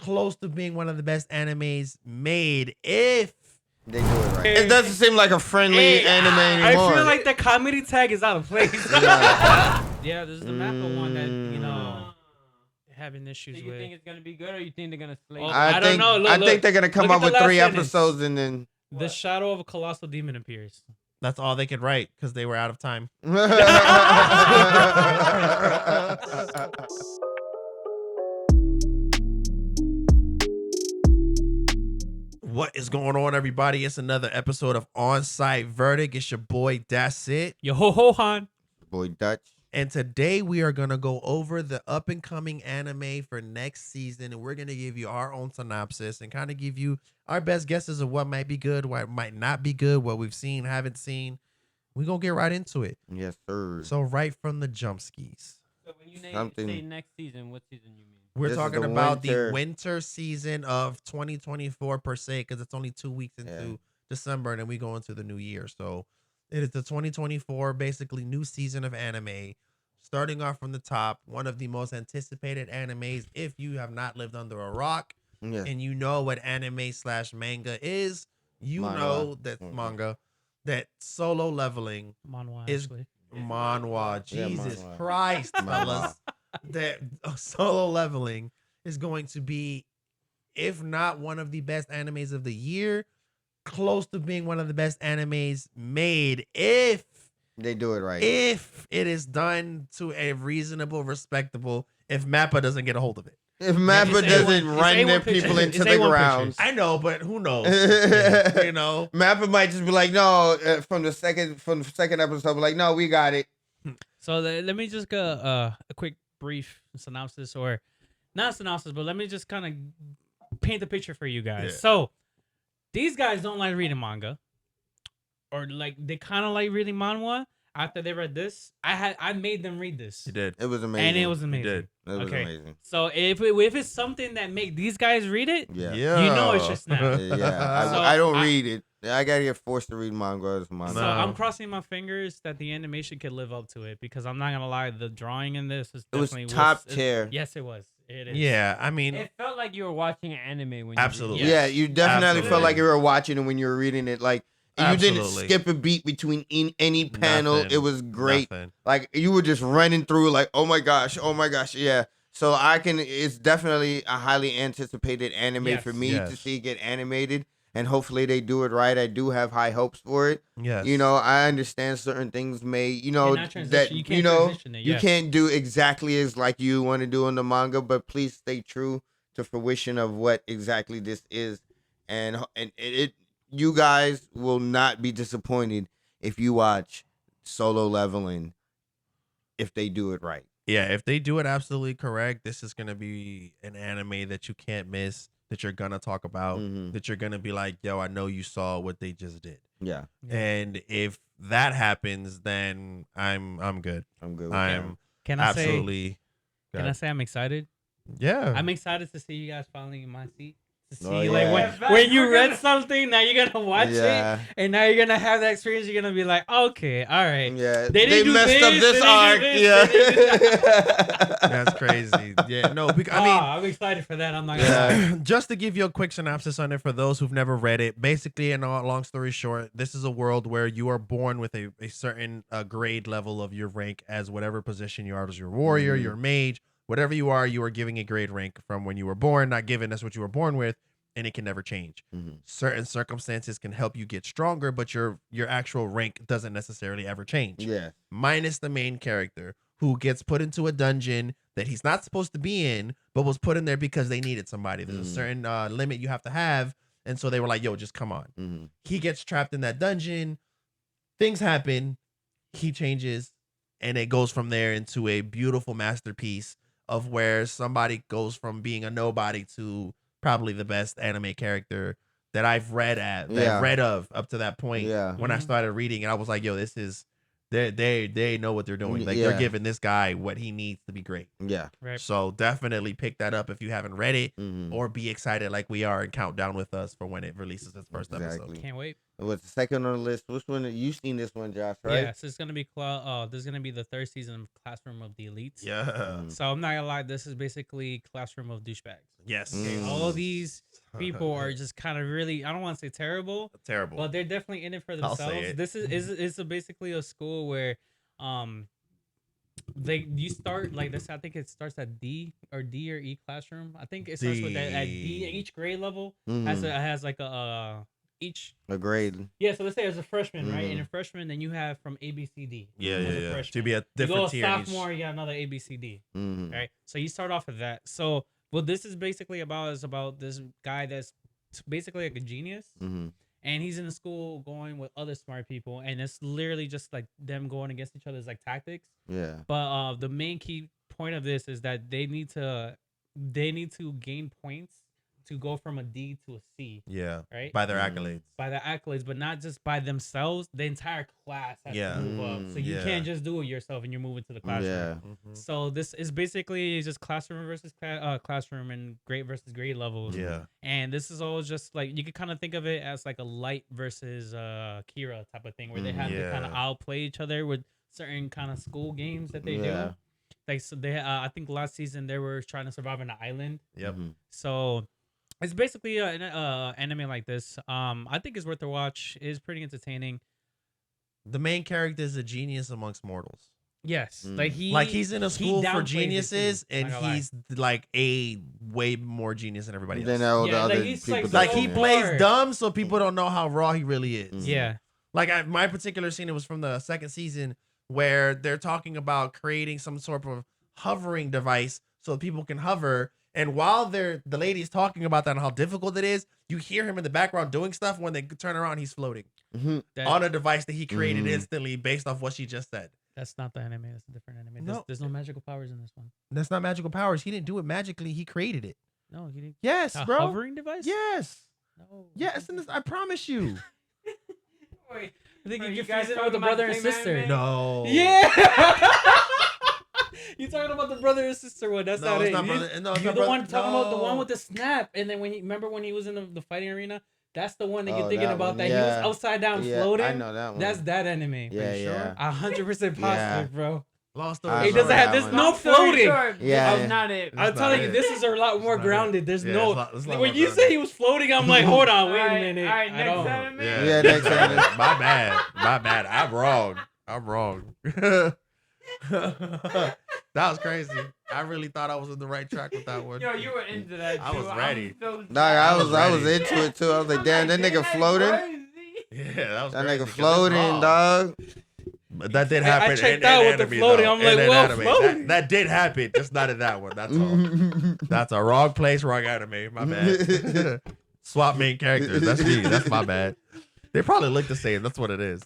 close to being one of the best animes made if They do it right. It doesn't seem like a friendly anime anymore. I feel like the comedy tag is out of place. Yeah, this is the Mappa one that having So issues you with. think it's gonna be good, or you think they're gonna slay? Oh, it? I don't know. Look, I think look. they're gonna come Look at up the with last 3 sentence. episodes and then. The shadow of a colossal demon appears. that's all they could write because they were out of time. What is going on, everybody? It's another episode of On-Site Verdict. It's your boy, That's It. Yo ho ho Han. Boy Dutch. And today we are going to go over the up-and-coming anime for next season. And we're going to give you our own synopsis and kind of give you our best guesses of what might be good, what might not be good, what we've seen, haven't seen. We're going to get right into it. Yes, sir. So right from the jump skis. So when you Something- say next season, what season you mean? We're This is talking the about winter. the winter season of 2024 per se, because it's only 2 weeks into Yeah. December and then we go into the new year. So it is the 2024 basically new season of anime. Starting off from the top, one of the most anticipated animes. If you have not lived under a rock Yeah. and you know what anime / manga is, you Manhwa. know that Mhm. manga, that Solo Leveling Manhwa, is actually. manhwa. Yeah, Jesus manhwa. Christ, Manhwa. fellas. That Solo Leveling is going to be, if not one of the best animes of the year, close to being one of the best animes made if They do it right. it is done to a reasonable, respectable, if Mappa doesn't get a hold of it. If Mappa It's doesn't A1 run their pictures. people It's into the A1 ground, pictures. I know, but who knows? Yeah, you know? Mappa might just be like, no, from the second episode, be like, no, we got it. So let me just go a quick brief synopsis, or not synopsis, but let me just kind of paint the picture for you guys. Yeah. So these guys don't like reading manga, or like they kind of like reading manhwa. After they read this, I made them read this, You did. It was amazing. and it was amazing. did. It was okay. amazing. So if it's something that make these guys read it, Yeah. You know it's just not. Yeah. So I don't I- read it. I gotta get forced to read manga. So No. I'm crossing my fingers that the animation could live up to it, because I'm not gonna lie, the drawing in this is It was definitely top it's- tier. Yes, it was. It is. Yeah, I mean, It felt like you were watching an anime when Absolutely. You Yeah, you definitely felt like Absolutely. you were watching it when you were reading it. Like you didn't Absolutely. skip a beat between any panel. nothing, It was great. nothing. Like you were just running through. Like oh my gosh, yeah. So it's definitely a highly anticipated anime Yes. for me to Yes. see get animated, and hopefully they do it right. I do have high hopes for it. Yes. You know, I understand certain things may, Cannot that transition. You can't you know transition it, you yes. can't do exactly as like you want to do in the manga, but please stay true to fruition of what exactly this is, and it you guys will not be disappointed if you watch Solo Leveling if they do it right. Yeah, if they do it absolutely correct, this is gonna be an anime that you can't miss, that you're gonna talk about, Mhm. that you're gonna be like, yo, I know you saw what they just did. Yeah, Yeah. And if that happens, then I'm good. I'm good with I'm Can I say? absolutely Can I say I'm excited? yeah. I'm excited to see you guys finally in my seat. To see Oh, like yeah. when you We're read gonna- something, now you're gonna watch Yeah. it, and now you're gonna have that experience. You're gonna be like, okay, all right. Yeah, They didn't do messed up this, this they didn't do arc. this, Yeah, they didn't do That's crazy. Yeah, no, because, I mean, I'm excited for that. I'm not gonna Yeah. lie. just to give you a quick synopsis on it for those who've never read it, basically, and long story short, this is a world where you are born with a certain grade level of your rank as whatever position you are, as your warrior, Mhm. your mage, whatever you are giving a grade rank from when you were born, not given, that's what you were born with, and it can never change. Mhm. Certain circumstances can help you get stronger, but your actual rank doesn't necessarily ever change. Yeah, Minus the main character who gets put into a dungeon that he's not supposed to be in, but was put in there because they needed somebody. There's a Mhm. certain limit you have to have. And so they were like, yo, just come on. hmm He gets trapped in that dungeon. Things happen. He changes. And it goes from there into a beautiful masterpiece of where somebody goes from being a nobody to probably the best anime character that I've read of up to that point. yeah. When I Mhm. started reading, and I was like, yo, this is they know what they're doing. Like Yeah. they're giving this guy what he needs to be great. Yeah. Right. So definitely pick that up if you haven't read it, Mhm. or be excited like we are and count down with us for when it releases its first episode. Exactly. Can't wait. What's the second on the list? Which one? You seen this one, Josh? Right? Yeah, so it's gonna be this is gonna be the third season of Classroom of the Elites. Yeah. Mm. So I'm not gonna lie, this is basically Classroom of Douchebags. Yes. Mm. All these people are just kind of really, I don't want to say terrible, terrible. but they're definitely in it for I'll say themselves. it. This is basically a school where you start like this. I think it starts at D or E classroom. I think it starts with that at D. D. Each grade level Mhm. has like a each. A grade. Yeah, so let's say as a freshman, right? And Mhm. a freshman, then you have from A B C D. yeah, as yeah, a yeah. freshman. To be a You go different a tier. in each- sophomore, you got another A B C D. Mhm. Right? So you start off with that. So what this is basically about is about this guy that's basically like a genius, Mhm. and he's in the school going with other smart people, and it's literally just like them going against each other's like tactics. Yeah. But the main key point of this is that they need to gain points to go from a D to a C, Yeah. right? By their Mhm. accolades. By the accolades, but not just by themselves. The entire class has Yeah. to move up. So you Yeah. can't just do it yourself and you're moving to the classroom. Yeah. Mhm. So this is basically just classroom versus classroom and grade versus grade levels. Yeah. And this is all just like you could kind of think of it as like a light versus Kira type of thing, where they have to kind of Yeah. outplay each other with certain kind of school games that they Yeah. do. Like so they I think last season they were trying to survive on an island. Yep. Mhm. So it's basically an anime like this. I think it's worth a watch. It's pretty entertaining. The main character is a genius amongst mortals. Yes, Mm. like He's in a he school for downplays it, too, geniuses, and not gonna lie. he's like a way more genius than everybody Then else. all the Yeah, like, other he's, people. like, Like so he yeah. plays smart. dumb, so people don't know how raw he really is. Mhm. yeah. Like my particular scene, it was from the second season where they're talking about creating some sort of hovering device so people can hover. And while the lady's talking about that and how difficult it is, you hear him in the background doing stuff. When they turn around, he's floating Mhm. That, on a device that he created Mhm. instantly based off what she just said. that's not the anime. That's a different anime. No. There's no magical powers in this one. That's not magical powers. He didn't do it magically. He created it. No, he didn't. Yes, A bro. hovering device? Yes. No. Yes, and I promise you. Wait, I think Are you you confused guys it with the talking brother about and the same sister. anime? No. Yeah. You talking about the brother and sister one? That's No, not it's it. not You- brother. No, it's You're not the brother. one talking about the one No. with the snap, and then when he remember when he was in the fighting arena. That's the one that you're Oh, thinking that about. one, That yeah. he was upside down Yeah, floating. I know that one. That's that anime. Yeah, you sure? yeah. 100% positive, Yeah. bro. Long I story It remember doesn't have that this one. no Long story floating. short, Yeah, That's yeah. not it. That's I'm telling not you, it. this is a lot more not it. grounded. There's Yeah, no. it's a lot When more you grounded. say he was floating, I'm like, hold on, wait a Alright, minute. alright, I next don't. anime. Yeah, next anime. My bad. My bad. I'm wrong. That was crazy. I really thought I was in the right track with that one. Yo, you were into that too. I was ready. Nah, I was was ready. into it too. I was like, damn, that nigga floating. Yeah, that was That crazy, nigga 'cause it's floating, raw. dog. But that did I happen. checked in out with the anime, floating. though. I'm like, In well, anime. floating. That did happen, just not in that one. That's all. That's a wrong place, wrong anime. My bad. Swap main characters. That's me. That's my bad. They probably look the same. That's what it is.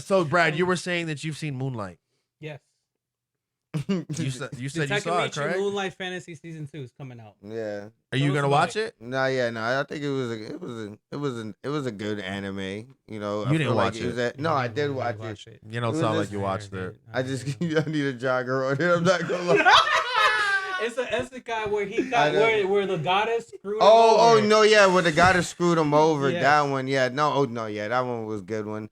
So, Brad, you were saying that you've seen Moonlight. Yes. You said you saw it, Takemichi correct? Moonlight Fantasy season 2 is coming out. Yeah. Are you Tell us gonna about watch it. it? No, yeah, no. I think it was a good anime. You know, I You didn't feel like watch was it. no, I did watch it. You don't It was sound like just- you watched it. I just I need a jogger on it. I'm not gonna lie. It's an isekai where he I got know. where the goddess screwed him Oh over. no, yeah, where the guy that screwed him over. Yes. That one, yeah. No, yeah, that one was a good one.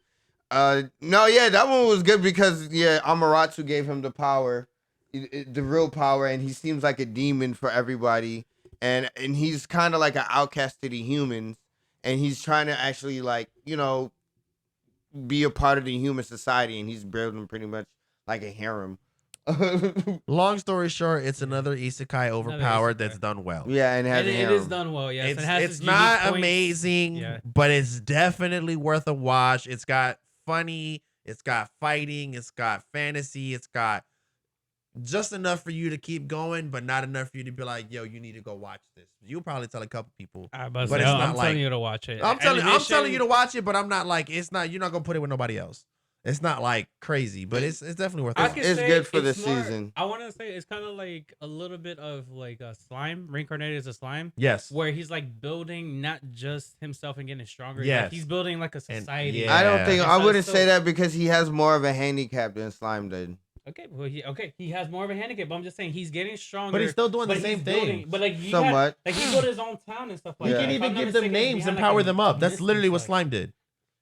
No, yeah, that one was good because yeah, Amaterasu gave him the power, the real power, and he seems like a demon for everybody, and he's kind of like an outcast to the humans, and he's trying to actually like be a part of the human society, and he's building pretty much like a harem. Long story short, it's another isekai overpowered isekai. that's done well. Yeah, and it has And a it harem. is done well. Yes, It's, it has it's its unique not points. amazing, Yeah. but it's definitely worth a watch. It's got funny, it's got fighting, it's got fantasy, it's got just enough for you to keep going, but not enough for you to be like, yo, you need to go watch this. You'll probably tell a couple people. But it's not I'm like- telling you to watch it. I'm telling you to Animation- watch it, but I'm not like, it's not, you're not gonna put it with nobody else. It's not like crazy, but it's definitely worth I it. could It's say good for the it's more- season. I want to say it's kind of like a little bit of like a slime reincarnated as a slime, Yes. where he's like building not just himself and getting stronger. Like, Yes. he's building like a And- society. yeah. I don't think And I so wouldn't it's say so- that because he has more of a handicap than Slime did. Okay, well, he has more of a handicap, but I'm just saying he's getting stronger. But he's still doing the but same he's building- thing. But like he Somewhat. like he built his own town and stuff like He Yeah. that. can If even I'm not give them mistaken, names he and had, like, power a them up. That's mist literally and what stuff. Slime did.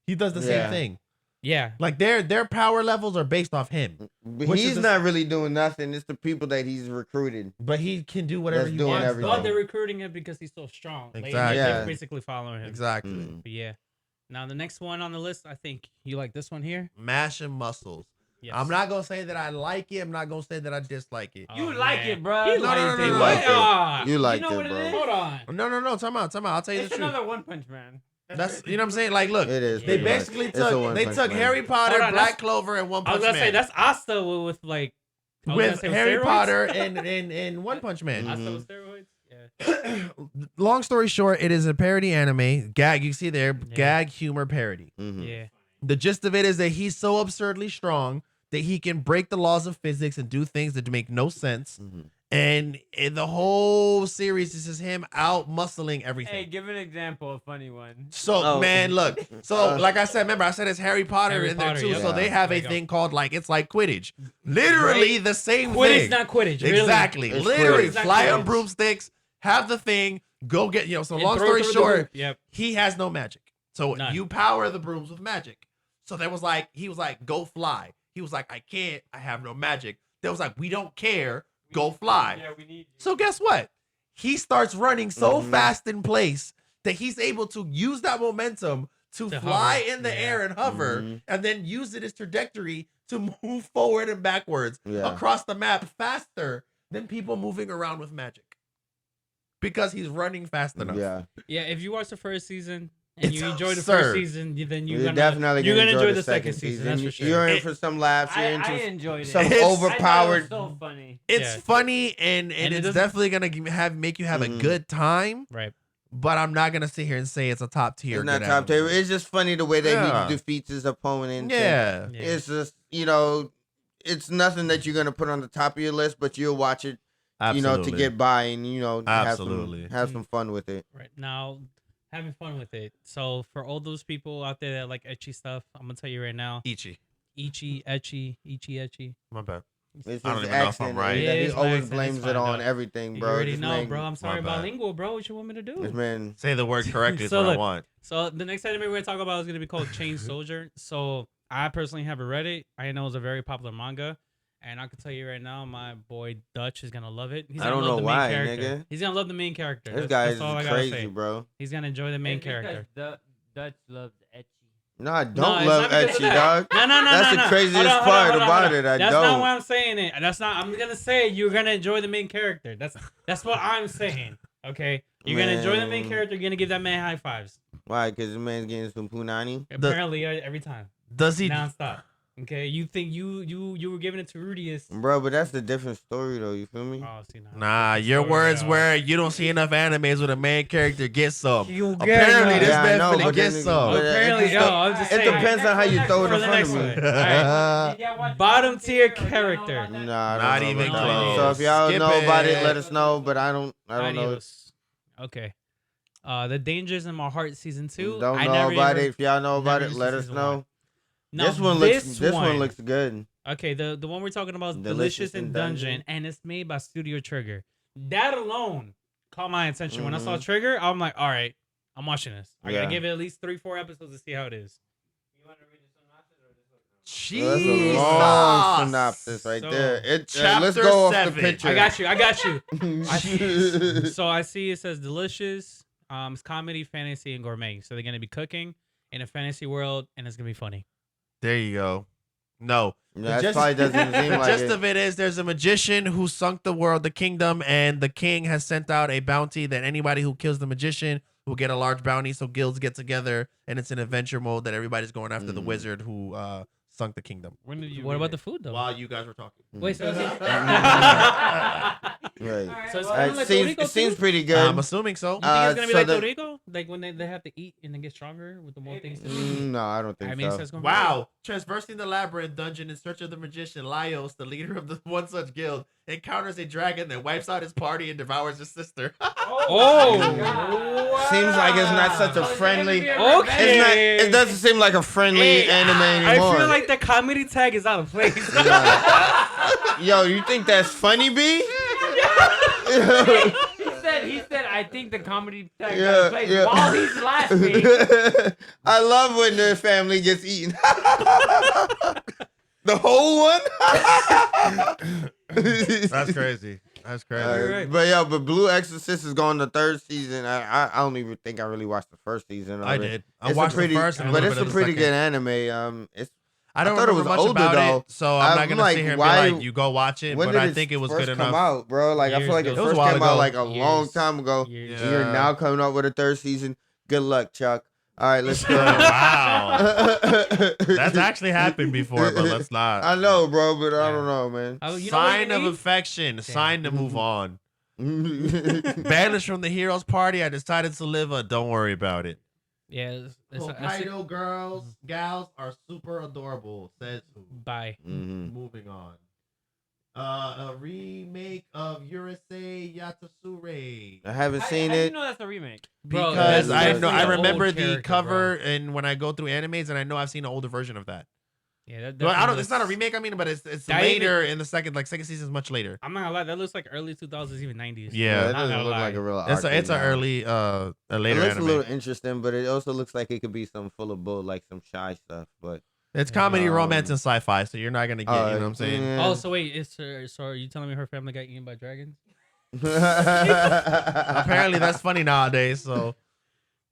He does the Yeah. same thing. Yeah, Like their power levels are based off him, But Which is he's the- not really doing nothing. It's the people that he's recruited. but he can do whatever That's he doing wants. everything. but though. they're recruiting him because he's so strong. Like, Exactly. they're Yeah. basically following him. Exactly. Mm. But yeah. Now the next one on the list, I think you like this one here. Mash and muscles. Yes. I'm not gonna say that I like it. I'm not gonna say that I dislike it. Oh, You like man. it, bro. He No, no, liked no, it. no, You no. liked it. Ah, You liked know it, what it bro. is? Hold on. No. Time out. I'll tell you It's the truth. another One Punch Man. That's you know what I'm saying. Like, look, It is. they pretty much. basically It's a took One they Punch took Man. Harry Potter, Hold on, Black that's- Clover, and One I was Punch gonna say Man that's Asta with like I was with gonna say Harry steroids? Potter and One Punch Man. Mhm. Asta with steroids. Yeah. Long story short, it is a parody anime. Gag, you see there, Yeah. gag humor parody. Mhm. Yeah. The gist of it is that he's so absurdly strong that he can break the laws of physics and do things that make no sense. Mhm. And in the whole series, this is him out muscling everything. Hey, give an example, a funny one. So Oh. man, look. So like I said, remember I said it's Harry Potter Harry in there Potter, too. yeah. So they have There a you go. thing called like it's like Quidditch, literally the same Quidditch, thing. not Quidditch. Really. Exactly, It's literally Quidditch. fly on Quidditch. broomsticks, have the thing, go get So And long throw story through the short, hoop. Yep. he has no magic. So None. you power the brooms with magic. So there was like he was like go fly. He was like I can't. I have no magic. There was like we don't care. Go fly. Yeah, we need you. So guess what? He starts running so Mhm. fast in place that he's able to use that momentum to To fly hover. in the Yeah. air and hover, Mhm. and then use it as trajectory to move forward and backwards Yeah. across the map faster than people moving around with magic. Because he's running fast enough. Yeah. Yeah. If you watch the first season and It's you enjoy the absurd. first season, then you're You're gonna definitely you're gonna enjoy the second season. season. That's for sure. You're in It- for some laughs. You're I into enjoyed it. some It's- I thought it overpowered. was so funny. It's Yeah. funny and And it it's doesn't- definitely gonna make you have a Mhm. good time. right. But I'm not gonna sit here and say it's a top tier. It's not good top anime. tier. It's just funny the way that Yeah. he defeats his opponent. Yeah. Yeah. It's just it's nothing that you're gonna put on the top of your list, but you'll watch it, to get by and Absolutely. have some fun with it. Right now, having fun with it. So for all those people out there that like etchy stuff, I'm gonna tell you right now, Ichi. etchy. My bad. It's I don't his even know if I'm accent. right. He, Yeah, he it's my always accent, it's blames fine, it on dog. everything, You bro. already This know, man- bro. I'm sorry, My bad. bilingual, bro. What you want me to do? This man. Say the word correctly is So what I look, want. So the next anime we're gonna talk about is gonna be called Chain Soldier. So I personally haven't read it. I know it's a very popular manga, and I can tell you right now, my boy Dutch is gonna love it. He's I gonna don't love know the why, main character. nigga. He's gonna love the main character. This guy That's all I is gotta say. crazy, bro. He's gonna enjoy the main It's because character. Dutch loves etchy. No, I No, don't it's love not because of etchy, that. dog. No. That's the no. craziest Hold on, part hold on. about it. I That's don't. not why I'm saying it. That's not. I'm gonna say you're gonna enjoy the main character. That's what I'm saying. Okay, you're gonna enjoy the main Man. character. You're gonna give that man high fives. Why? Because the man's getting some punani. Apparently, every time, Does he? nonstop. Okay, you think you were giving it to Rudius? Bro, but that's a different story, though. You feel me? Oh, see now. Nah, your words where you don't see enough animes where the main character gets some. You Apparently, this Yeah, I man know, finna but get then- some. but Apparently, it, yo, I'm just it saying. depends on how you throw it For in the front next of me. one. Alright. Did y'all watch Bottom tier Bottom Tier character. Y'all know about that? Nah, I don't Not know even about that. close. So if y'all Skip know about it, it. let us know. But I don't know. Adios. Okay. The Dangers in My Heart season 2. Don't I know never about even- it. If y'all know about never it, used let to us season know. one. Now, This one looks good. Okay, the one we're talking about is Delicious Delicious in in Dungeon, Dungeon. and it's made by Studio Trigger. That alone caught my attention. When I saw Mhm. Trigger, I'm like, all right, I'm watching this. I gotta Yeah. give it at least 3-4 episodes to see how it is. You want to read the synopsis or this one? Well, that's a Jesus. long synopsis right So, there. Let's chapter go off 7. the picture. I got you. you. So I see it says Delicious, it's comedy, fantasy, and gourmet. So they're gonna be cooking in a fantasy world, and it's gonna be funny. There you go. No. That Just- probably doesn't seem The like gist it. of it is there's a magician who sunk the world, the kingdom, and the king has sent out a bounty that anybody who kills the magician will get a large bounty. So guilds get together, and it's an adventure mode that everybody's going after the Mm. wizard who sunk the kingdom. When did you What read about it? the food though? While you guys were talking, Wait, so is it? Right. Alright, So it's well, kinda like It Toriko seems too? pretty good. I'm assuming so. You think it's gonna be so like the- Toriko? Like when they have to eat and they get stronger with the more things to do. No, I don't think I mean, so. so it's gonna Wow. Traversing the labyrinth dungeon in search of the magician, Laios, the leader of the one such guild, encounters a dragon that wipes out his party and devours his sister. Oh. Seems like it's not such a friendly. Okay. It's not. It doesn't seem like a friendly anime anymore. I feel like the comedy tag is out of place. Yo, you think that's funny, B? He said, I think the comedy tag Yeah, got played yeah. while he's laughing. I love when the family gets eaten. The whole one. That's crazy. That's crazy. But Blue Exorcist is going to third season. I don't even think I really watched the first season. Of I it. did. I It's watched a pretty, the first, and a but little it's bit a of the pretty second. good anime. I don't I thought it remember was much older, about though. it, so I'm not I'm gonna like, sit here and why- be like, "You go watch it," When but did I it think it was first good come enough. out, bro? Like I Years feel like it ago. It was a first while came out ago. like a long Years. time ago. Years. Yeah. You're now coming out with a third season. Good luck, Chuck. All right, let's go. Wow. That's actually happened before, but let's not. I know, bro, but I Yeah. don't know, man. Oh, you know what Sign you of need? affection. Sign to move on. That's Banished from the heroes party. I decided to live a. Don't worry about it. Yeah. It's Hokkaido girls, gals are super adorable. Says who? bye. Mhm. Moving on. A remake of Urusei Yatsure. I haven't seen How do you it. know that's a remake? Bro, Because that's I know definitely I an remember old the character, cover, bro. and when I go through animes, and I know I've seen an older version of that. Yeah, that Well, I don't. definitely It's not a looks- remake. I mean, but it's That later in the second season is much later. I'm not gonna lie, that looks like early 2000s, even 90s. Yeah. it Not doesn't gonna look lie. like a real. It's arcade a now. early a It later looks anime. a little interesting, but it also looks like it could be some full of bull, like some shy stuff. But It's comedy, Um, romance, and sci-fi, so you're not gonna get. You know what I'm saying? yeah. Oh, so wait, so are you telling me her family got eaten by dragons? Apparently, that's funny nowadays. So,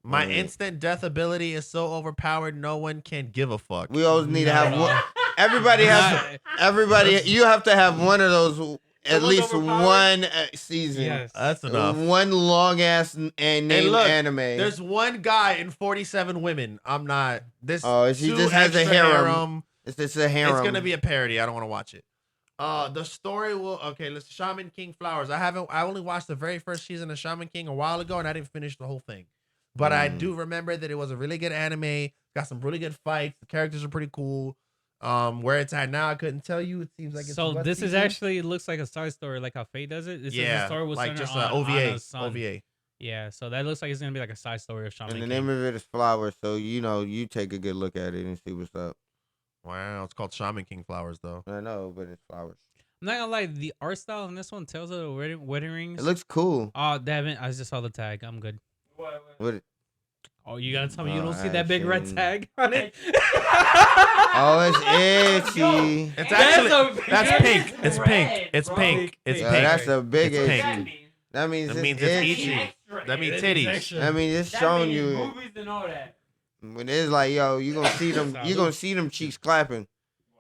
my Yeah. instant death ability is so overpowered, no one can give a fuck. We always need to Not have at one. all. Everybody has. Not- Everybody, you have to have one of those at Someone's least overpowered? one season. Yes. That's enough. One long ass and named look, anime. There's one guy and 47 women. I'm not. This. Oh, he two just has a extra harem. It's a harem. It's gonna be a parody. I don't want to watch it. The story will. Okay, let's. Shaman King Flowers. I only watched the very first season of Shaman King a while ago, and I didn't finish the whole thing. But I do remember that it was a really good anime. Got some really good fights. The characters are pretty cool. Where it's at now, I couldn't tell you. It seems like it's So what this is season? actually looks like a side story, like how Faye does it. This is yeah, the story was like centered just on, an OVA. on a son. OVA. Yeah, so that looks like it's gonna be like a side story of Shaman And the King. name of it is Flowers, so you take a good look at it and see what's up. Wow, it's called Shaman King Flowers though. I know, but it's Flowers. I'm not gonna lie, the art style in this one tells of the wedding rings. It looks cool. Oh, damn it! I just saw the tag. I'm good. What? Oh, you gotta tell me you Oh, don't see that big red action. tag on it? Oh, it's itchy. It's That's actually a- that's it's pink. It's red, pink. It's bro. pink. It's Yeah, pink. that's a big It's itchy. pink. That means That it's means it's itchy. itchy. That means titties. That means it's That showing means you. movies and all that. When it's like, yo, you gonna see them. You gonna see them cheeks clapping.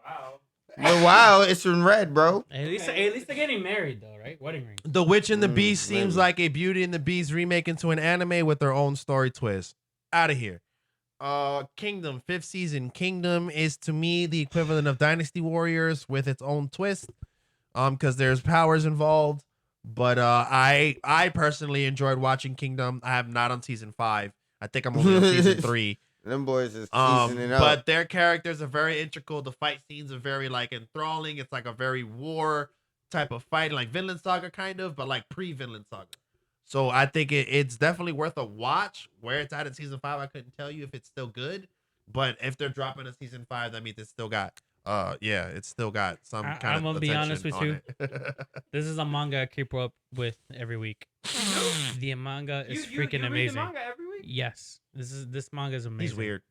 Wow. But wow, it's in red, bro. At least they're getting married though, right? Wedding ring. The Witch and the Beast seems maybe. like a Beauty and the Beast remake into an anime with their own story twist. Out of here. Kingdom, 5th season. Kingdom is to me the equivalent of Dynasty Warriors with its own twist. Because there's powers involved. But I personally enjoyed watching Kingdom. I am not on season 5. I think I'm only on season 3. Them boys is Um, seasoning up. but their characters are very integral. The fight scenes are very like enthralling. It's like a very war type of fight, like Vinland Saga kind of, but like pre-Vinland Saga. So I think it's definitely worth a watch. Where it's at in season 5, I couldn't tell you if it's still good, but if they're dropping a season 5, that means it's still got it's still got some kind I'm of gonna be honest attention with on you. it. This is a manga I keep up with every week. The manga is freaking you read amazing. the manga every week? Yes, this manga is amazing. He's weird.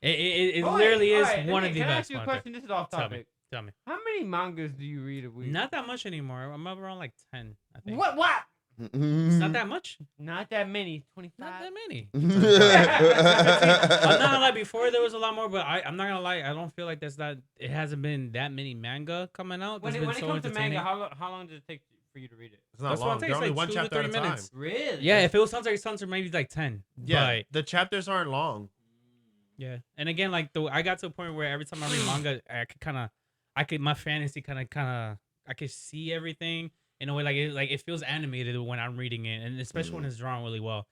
It Oh, wait, literally is alright, one let of me- the can I best. ask you a manga. question? This is off Tell me. topic. Tell me. How many mangas do you read a week? Not that much anymore. I'm up around like 10. I think. What? What? It's not that much. Not that many. Not 25. that many. I'm not gonna lie. Before there was a lot more, but I'm not gonna lie. I don't feel like there's that. It hasn't been that many manga coming out. When That's it been so comes to entertaining. manga, how long does it take for you to read it? It's not That's what I'm long. saying, They're it's only like one 2 to chapter at 3 a time. minutes. Really? Yeah, if it was Hunter x Hunter, maybe like 10. Yeah, But the chapters aren't long. yeah, and again, like I got to a point where every time I read manga, my fantasy I could see everything in a way like it feels animated when I'm reading it, and especially when it's drawn really well.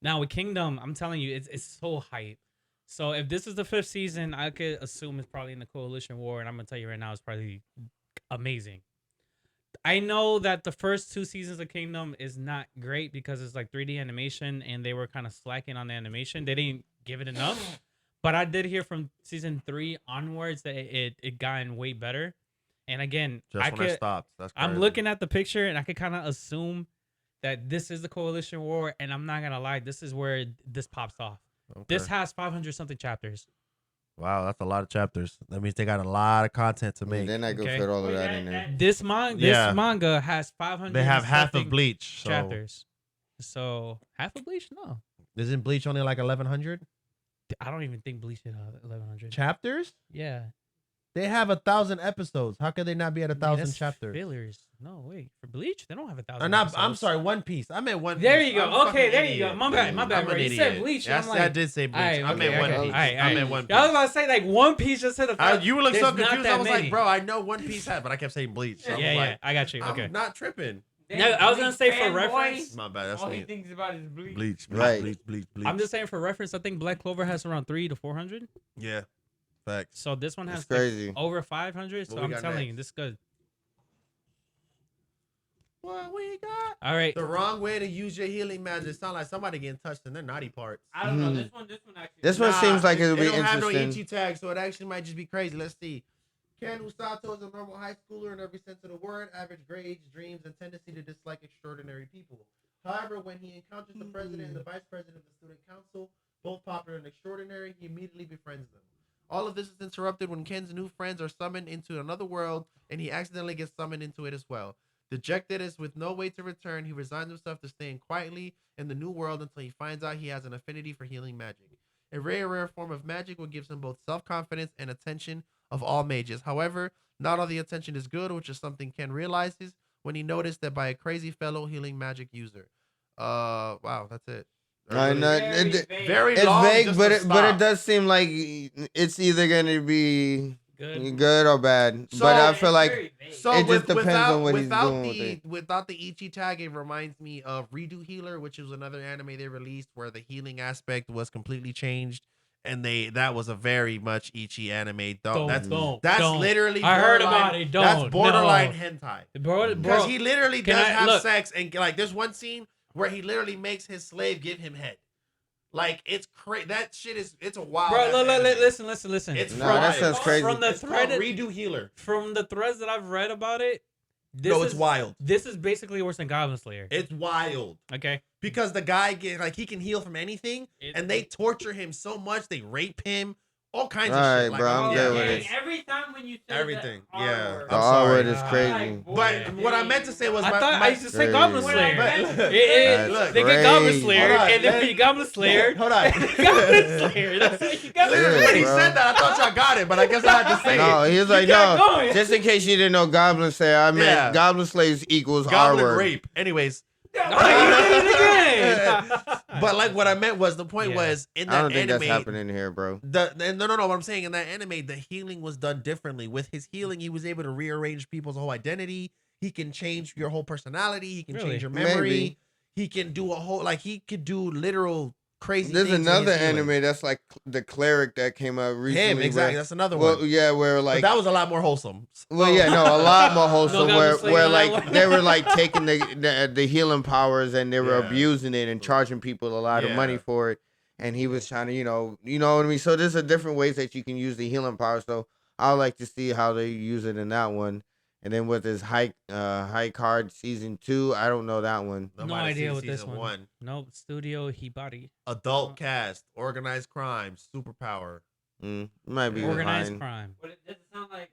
Now with Kingdom, I'm telling you, it's so hype. So if this is the 5th season, I could assume it's probably in the Coalition War, and I'm gonna tell you right now, it's probably amazing. I know that the first 2 seasons of Kingdom is not great because it's like 3D animation, and they were kind of slacking on the animation. They didn't give it enough. But I did hear from season 3 onwards that it gotten way better. And again, Just when it stops. That's I'm crazy. looking at the picture, and I could kind of assume that this is the Coalition War, and I'm not gonna lie, this is where this pops off. Okay. This has 500 something chapters. Wow, that's a lot of chapters. That means they got a lot of content to make. Then I go Okay. fit all of that in there. This Yeah. manga has 500. They have half of something Bleach. So chapters. So half of Bleach? No, isn't Bleach only like 1100 I don't even think Bleach is 1100. chapters? Yeah, They have 1,000 episodes. How could they not be at 1,000 that's chapters? Fillers. No, wait. For Bleach, they don't have 1,000. Or not, I'm episodes. sorry, One Piece. I meant One Piece. There you go. I'm a Okay, fucking there you go. idiot. My bad, I'm bro. an You said idiot. Bleach, and Yes, I'm like, I did say Bleach. Alright, I meant okay, One okay. Piece. Alright, I meant alright. One Piece. I was about to say like One Piece just hit a. You were like so There's not confused. that I was many. like, bro, I know One Piece had, but I kept saying Bleach. So I was Yeah, yeah. like, I got you. I'm Okay. not tripping. No, I was gonna say for Fanboy. reference. My bad. That's All he me. thinks about is Bleach. Bleach, Right. Bleach. I'm just saying for reference. I think Black Clover has around 300 to 400. Yeah. Facts. So this one has It's crazy. over 500. So What we I'm got telling you, next? this is good. What we got? All right. The wrong way to use your healing magic. Sound like somebody getting touched in their naughty parts. I don't know. Mhm. This one actually. This one seems like it'll they be don't have no interesting. Ichi tag, so it actually might just be crazy. Let's see. Ken Usato is a normal high schooler in every sense of the word, average grades, dreams, and tendency to dislike extraordinary people. However, when he encounters the president and the vice president of the student council, both popular and extraordinary, he immediately befriends them. All of this is interrupted when Ken's new friends are summoned into another world, and he accidentally gets summoned into it as well. Dejected as with no way to return, he resigns himself to staying quietly in the new world until he finds out he has an affinity for healing magic. A rare form of magic what gives him both self-confidence and attention of all mages. However, not all the attention is good, which is something Ken realizes when he noticed that by a crazy fellow healing magic user. Wow, that's it. I know. Very It- vague. Very It's long, vague, just but to it stop. does seem like it's either gonna be Good. good or bad. So- but I It's feel like very vague. So It just depends on what he's without doing with the it. without the Ichi tag, it reminds me of Redo Healer, which was another anime they released where the healing aspect was completely changed, and that was a very much Ichi anime. That's don't. literally I heard borderline- about it. That's Don't. borderline No. hentai Bro, because he literally can does I- have look. sex and like there's one scene where he literally makes his slave give him head. Like it's crazy. That shit is it's a wild. bro, ass anime. listen. It's Nah, from, that sounds crazy. From the it's called thread, Redo Healer. from the threads that I've read about it, this Bro, is it's wild. This is basically worse than Goblin Slayer. It's wild. Okay. Because the guy he can heal from anything, It- and they torture him so much, they rape him, all kinds All of right, shit. Like, bro, I'm yeah, good with yeah. it. Every time when you say Everything, the yeah. R-word, The I'm R sorry. word is Ah. crazy. like, boy, But what I meant to say was, I my, thought my, I used to say Goblin Crazy. Slayer. But- That's They get Goblin crazy. Slayer, Hold on, and then let- be Goblin Slayer. Hold on. Goblin Slayer. That's what you got. Literally, Yeah, when he bro. said that, I thought y'all got it, but I guess I had to say No, it. he was like, kept no. going. Just in case you didn't know Goblin Slayer, I meant Yeah. Goblin Slayer equals Goblin R word. rape. Anyways, Oh, you did it again. but like what I meant was the point Yeah. was in I that don't think anime. that's happening here, bro. No. What I'm saying in that anime, the healing was done differently. With his healing, he was able to rearrange people's whole identity. He can change your whole personality. He can Really? change your memory. Maybe. He can do he could do literal crazy. There's things with another his healing. anime that's like the cleric that came out recently. Him exactly. Where, That's another well, one. yeah, where But like that was a lot more wholesome. well, yeah, no, a lot more wholesome. Goblin where Slayer where on that like one. they were like taking the healing powers and they were Yeah. abusing it and charging people a lot of money Yeah. for it. And he was trying to, you know what I mean. So there's a different ways that you can use the healing power. So I would like to see how they use it in that one. And then with this high card season 2, I don't know that one. No Nobody idea seen what this season one. Nope. Studio Hibari. Adult cast, organized crime, superpower. It might be Organized behind. crime. But it doesn't sound like.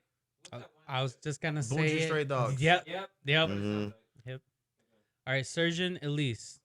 I was just gonna say. Bungie it. Stray Dogs. Yep. Yep. Yep. Mhm. All right. Surgeon Elise.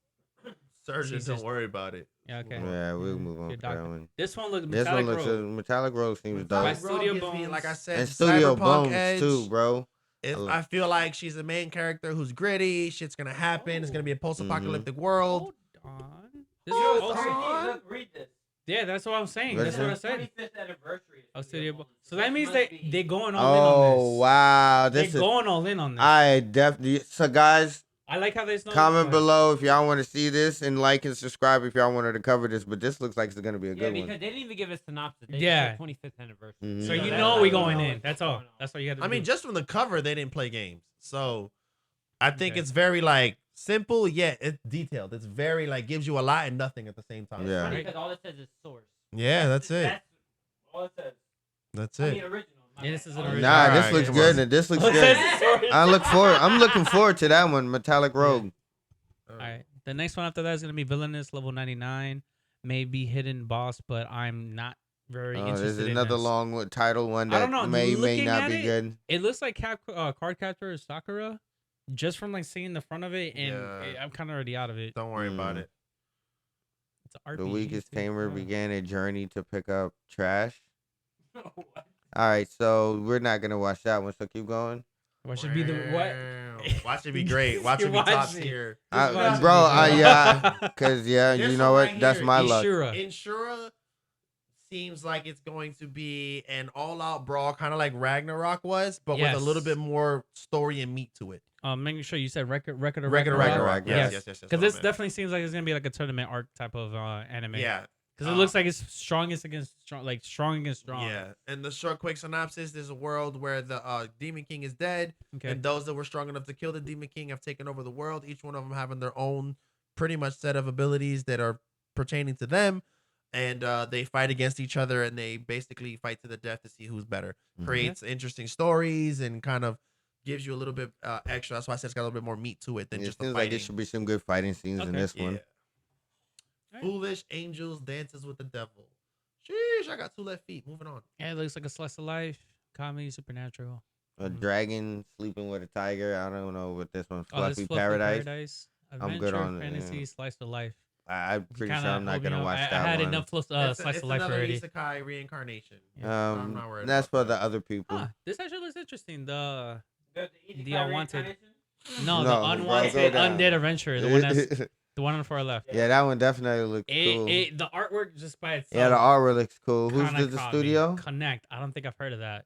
Surgeon, Jesus. don't worry about it. Yeah. Okay. Yeah, we'll move on Your to that doctor. one. This one looks This metallic. one looks Road. Metallic Road seems By dope. Studio gives me, Bones. like I said, And Studio Cyberpunk Bones edge. too, bro. I feel like she's a main character who's gritty. Shit's gonna happen. It's gonna be a post-apocalyptic world. Hold on. This Yo, is it's also, already- look, read this. yeah, that's what I'm saying. What That's is what it? I said. 25th anniversary. Oh, of Studio Bones. So that means must they be- going all in on Oh this. wow, They're this is going all in on this. I definitely. So guys, I like how there's no Comment below if y'all want to see this, and like and subscribe if y'all wanted to cover this. But this looks like it's gonna be a Yeah, good because one. they didn't even give a synopsis. They Yeah. just said 25th anniversary. Mhm. So you that's know how we you going know in. what's That's all. going on. That's all you got to do. I mean, just from the cover, they didn't play games. So I think Okay. it's very like simple, yet it's detailed. It's very like gives you a lot and nothing at the same time. Yeah. Funny because all it says is source. Yeah, that's it. That's all it says. That's I it. mean, original. my Yeah, this bad. is an All it original. Nah, says- this Alright, looks come good. on. And this looks It good. says source. I'm looking forward to that one. Metallic Rogue. All right. The next one after that is gonna be Villainous level 99. Maybe Hidden Boss, but I'm not very Oh, interested there's in another this. title one I that don't know, may looking not at be it, good. It looks like Card Captor Sakura, just from like seeing the front of it, and Yeah. I'm kind of already out of it. Don't worry about Mm. it. It's an RPG. The weakest too. tamer Oh. began a journey to pick up trash. What? All right, so we're not gonna watch that one. So keep going. What should be the what? Wow. Watch it be great. Watch it be Watch top it. tier. Just watch Bro, it. yeah, cause yeah, This you know one what? right That's here, my luck. Ishura. Inshura seems like it's going to be an all-out brawl, kind of like Ragnarok was, but with a little Yes. bit more story and meat to it. Making sure you said record of Record of Ragnarok. Ragnarok, Yes, Yes. yes. Because this definitely seems like it's gonna be like a tournament arc type of anime. Yeah. Because it looks like it's strongest against strong, like strong against strong. Yeah. And the short, quick synopsis: there's a world where the Demon King is dead, Okay. and those that were strong enough to kill the Demon King have taken over the world. Each one of them having their own pretty much set of abilities that are pertaining to them, and they fight against each other, and they basically fight to the death to see who's better. Mhm. Creates interesting stories and kind of gives you a little bit extra. That's why I said it's got a little bit more meat to it than It just the seems like fighting. there should be some good fighting scenes in Okay. this one. Alright. Foolish Angels Dances with the Devil. Sheesh, I got 2 left feet. Moving on. Yeah, it looks like a slice of life, comedy, supernatural. A dragon sleeping with a tiger. I don't know what this one's. Oh, this Fluffy Fluffy Paradise. I'm Adventure, good on it, fantasy, yeah. slice of life. I'm pretty sure Kinda I'm not hope, you gonna know, watch I that had one. enough It's slice of life another already. Isekai reincarnation. Yeah. I'm not worried That's about for the that. other people. Huh, this actually looks interesting. The The unwanted. reincarnation? no, No, the bro, unwanted go down. undead adventure, the one that's the one on the far left. Yeah, that one definitely looks cool. The artwork just by itself. Yeah, the artwork looks cool. Who's kinda the caught me. studio? Connect. I don't think I've heard of that.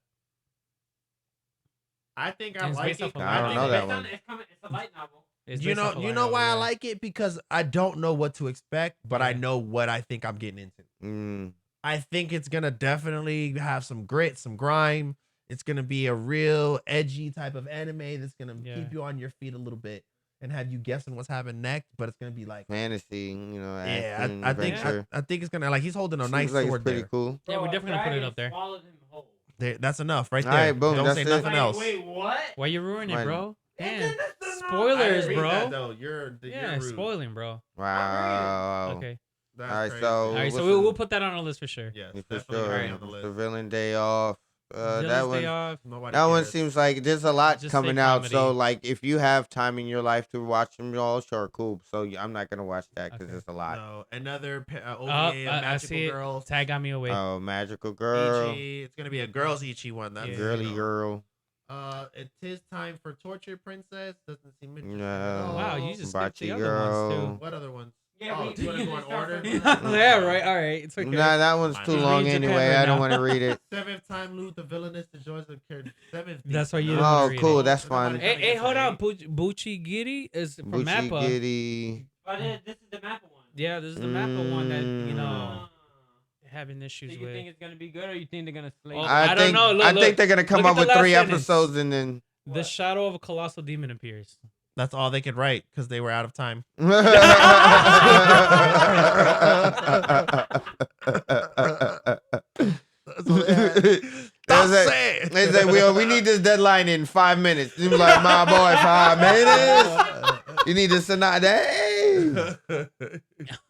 I think I It's like based it. off of I don't light know novel. that It's one. It's coming. It's a light novel. It's You based know, off of you light know novel, why I yeah. like it, because I don't know what to expect, but I Yeah. know what I think I'm getting into. Mm. I think it's gonna definitely have some grit, some grime. It's gonna be a real edgy type of anime that's gonna Yeah. keep you on your feet a little bit and have you guessing what's happening next. But it's gonna be like, Fantasy, you know, yeah, action, I think adventure. I think it's gonna like he's holding a Seems nice like sword it's pretty there. cool. Yeah, we're Bro, definitely gonna put it dragon up there. swallowed him whole. That's enough right All there. right, boom, Don't that's say it. nothing Wait, else. wait, what? Why you ruining it, Fine. bro? Damn. That's not- Spoilers, I read bro. that, though. You're Yeah, rude. spoiling, bro. Wow. Okay. That's All right, crazy. so- All right, what's so the- we'll put that on our list for sure. yes, Yeah, for definitely sure. high on the list. The Villain Day Off. That Villain's one. Day Off. Nobody That one cares. seems like there's a lot Just coming say out. So, comedy. like, if you have time in your life to watch them all, sure, cool. So, I'm not gonna watch that because Okay. it's a lot. No, another OVA Oh, of I Magical see it. Girls. Tag got me away. Oh, Magical Girl, Ichi. It's gonna be a girls Ichi one. That's Yeah. Girly you know. Girl. It is time for Torture Princess. Doesn't seem interesting. No. at all. Wow, you just skipped the Bachi other ones Girl. What other ones? Yeah, Oh, we you wanna we go in just start order? from- yeah, right. All right. It's okay. Nah, that one's Why too not? long Read Japan anyway. right I don't now. want to read it. Seventh time Lou, the villainous, the joys of seventh. That's why you Demon. don't wanna Oh, read cool. it. That's Nobody fun. Hey, trying to get hold some on. hate. Bucci Giri is from Bucci Mappa. Giddy. But this is the Mappa one. Yeah, this is the Mappa one that you know Uh, having do issues you with. think it's gonna be good, or you think they're gonna slay? Oh, it? I don't think, know. Look, I think look. they're gonna come Look at up the with last 3 sentence. episodes and then. The shadow of a colossal demon appears. That's all they could write because they were out of time. That's all they had. Stop They say- saying. They say we need this deadline in 5 minutes. You be like, my boy, 5 minutes. You need to send out that.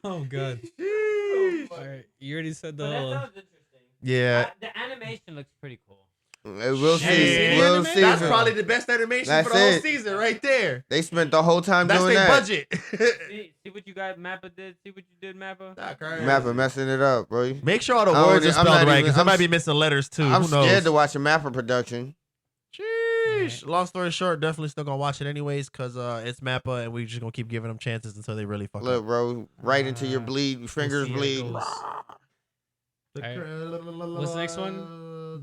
Oh god. Sheesh. All right, you already said But that the. sounds interesting. Yeah. The animation looks pretty cool. We'll Have you see. seen the We'll anime? see. That's probably the best animation That's for the whole it. season right there. They spent the whole time That's doing their that. budget. See what you guys Mappa did. See what you did, Mappa. Nah, crazy. Mappa messing it up, bro. Make sure all the I words are wouldn't- I'm spelled not right even- because I I'm might s- be missing letters too. I'm Who knows? scared to watch a Mappa production. Sheesh. Long story short, definitely still gonna watch it anyways because it's Mappa and we just gonna keep giving them chances until they really fuck Look, up. bro, right into your bleed, your fingers see how it bleed. goes. The What's the next one?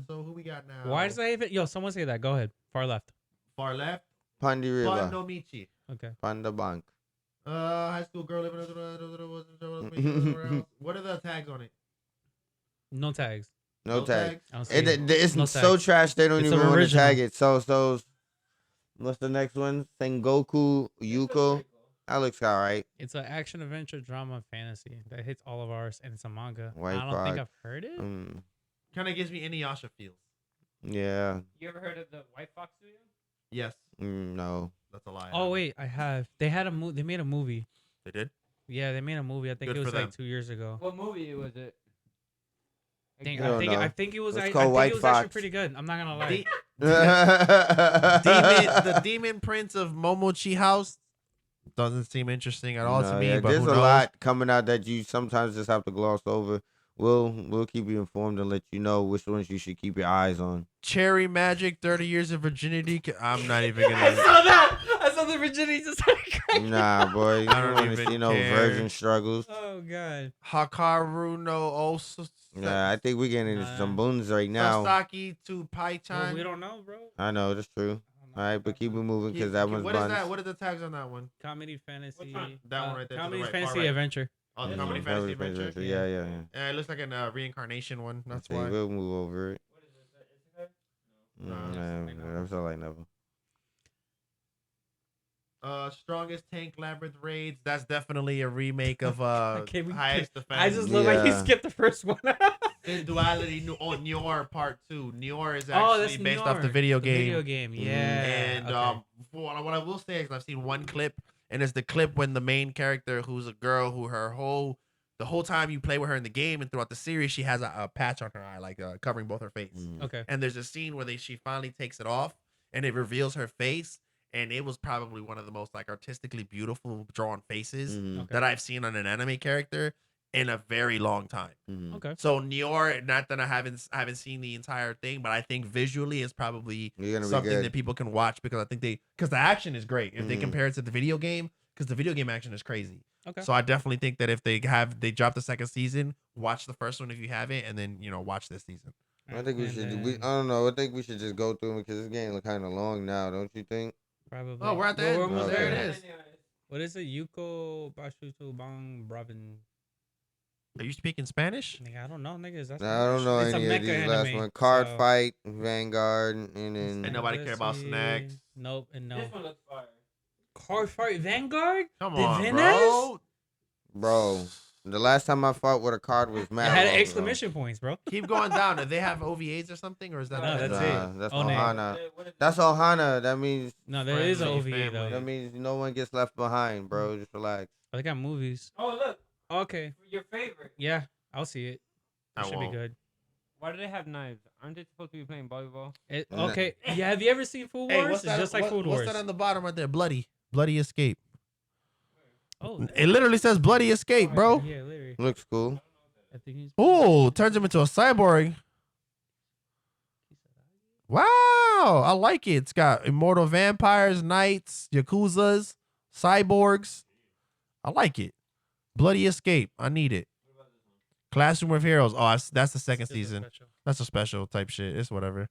So who we got now? Why does I even? Yo, someone say that. Go ahead. Far left. Far left? Pandi River. Pon no Michi. Okay. Panda Bank. High school girl living. What are the tags on it? No tags. No tag. I don't see It's no so tags. trash they don't It's even an want to original. tag it. So what's the next one? Sengoku Yuko. That looks alright. It's an action adventure drama fantasy that hits all of ours, and it's a manga. White I don't think Fox. I've heard it. Kind of gives me Inuyasha feels. Yeah. You ever heard of the White Fox Studio? Yes, No. that's a lie. Oh wait, I have. They had a They made a movie. They did. Yeah, they made a movie. I think Good it was for like them. 2 years ago. What movie was it? I think, I don't know. I think it was. Let's I call think White it was actually Fox. pretty good. I'm not gonna lie. The Demon Prince of Momochi House doesn't seem interesting at all to me. But there's who a knows? lot coming out that you sometimes just have to gloss over. We'll keep you informed and let you know which ones you should keep your eyes on. Cherry Magic, 30 Years of Virginity. I'm not even I gonna. saw that. I saw the virginity just started crying. Nah, boy, you I don't don't want to even see no care. virgin struggles. Oh god. Hakaru no Osu. Yeah, I think we're getting into some Nah. boons right now. Sasaki to Well, Paichan. we don't know, bro. I know that's true. All right, but keep it moving because that one's What is buns. that? What are the tags on that one? Comedy fantasy. Which one? That one right there to the Comedy right, far fantasy right. adventure. Oh, the This Comedy one? Fantasy Adventure. Yeah. It looks like a reincarnation one. That's See, why. we'll move over it. What is it? Isekai? No, That's all I know. Strongest Tank Labyrinth Raids. That's definitely a remake of Okay, Highest Defense. I just look like he Yeah. skipped the first one. In Duality. Nior Part 2. Nior is Oh, that's actually based off the Nior, video the game. Video game, yeah. And okay. what I will say is I've seen one clip, and it's the clip when the main character, who's a girl, who the whole time you play with her in the game and throughout the series, she has a patch on her eye, like covering both her face. Okay. And there's a scene where she finally takes it off, and it reveals her face, and it was probably one of the most like artistically beautiful drawn faces Mhm. Okay. that I've seen on an anime character in a very long time. Mhm. Okay. So Nior, not that I haven't seen the entire thing, but I think visually it's probably You're gonna be something good. that people can watch because I think because the action is great if they Mhm. compare it to the video game, because the video game action is crazy. Okay. So I definitely think that if they drop the second season, watch the first one if you haven't, and then watch this season. I think we And should. I then don't know. I think we should just go through them because this game look kind of long now, don't you think? Probably. Oh, we're at the Well, end. we're almost Okay. There there. it is. What is it? Yuko Bashuto Bang Bravin. Are you speaking Spanish? Nigga, I don't know, niggas. That's I don't know it's a any of mecha these last anime, one. Card so- Fight, Vanguard, and then And nobody care about Let's see. snacks. Nope, and no. This one looks fire. Card Fight Vanguard? Come The on, Venice? bro. bro. The last time I fought with a card was It mad. had long ago. exclamation points, bro. Keep going down. Do they have OVAs or something, or is that? No, that's Nah, it. That's Oh, no. Ohana. What is That's Ohana. That means No, there is an Friendly OVA family. though. that means no one gets left behind, bro. Just relax. They got movies. Oh, look. Okay, Your favorite. yeah, I'll see it. I It should be won't. good. Why do they have knives? Aren't they supposed to be playing volleyball? Nah. Okay, yeah. Have you ever seen Food Wars? It's just like Food Wars. What's that on the bottom right there? Bloody Escape. Oh, It literally says Bloody Escape, bro. yeah, literally. Looks cool. I think he's. Oh, turns him into a cyborg. Wow, I like it. It's got immortal vampires, knights, yakuzas, cyborgs. I like it. Bloody Escape. I need it. Classroom of Heroes. Oh, that's the second Still the season. special. That's a special type shit. It's whatever.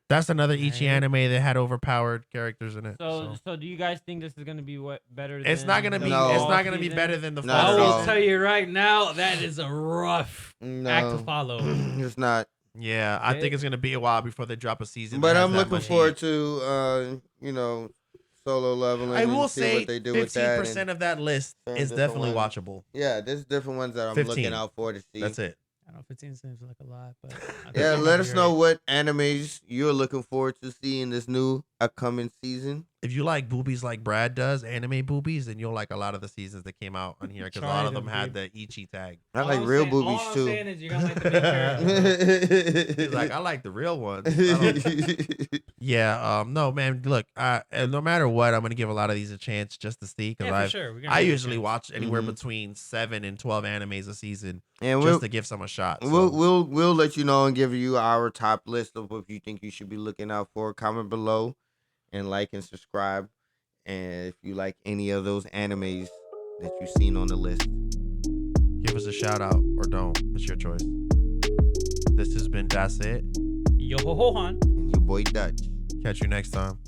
That's another Ichi Right. anime that had overpowered characters in it. So do you guys think this is gonna be better? It's than not gonna be. No. It's fall not gonna be season? better than the No, I fall. at will all. season. tell you right now, that is a rough act to No, follow. it's not. Yeah, I think it's gonna be a while before they drop a season. But that has I'm that looking much forward heat. to Solo Leveling. I and will see say what they do with that. 15% and- of that list and is different definitely ones. watchable. Yeah, there's different ones that I'm 15. looking out for to see. That's it. I don't know, 15 seems like a lot, but I think Yeah, you let might us be know right. what animes you're looking forward to see in this new upcoming season. If you like boobies like Brad does, anime boobies, then you'll like a lot of the seasons that came out on here because a lot Try of them them, had the Ichi tag. I All like I'm real saying- boobies all I'm too. saying is you're gonna like the main character. He's like, I like the real ones. I don't- yeah, no, man. Look, no matter what, I'm gonna give a lot of these a chance just to see because Yeah, for sure. We're gonna I give it a usually chance. watch anywhere Mhm. between 7 and 12 animes a season and just we'll to give some a shot. So. we'll let you know and give you our top list of what you think you should be looking out for. Comment below and like and subscribe. And if you like any of those animes that you've seen on the list. Give us a shout out or don't. It's your choice. This has been That's It. Yo ho ho han. And your boy Dutch. Catch you next time.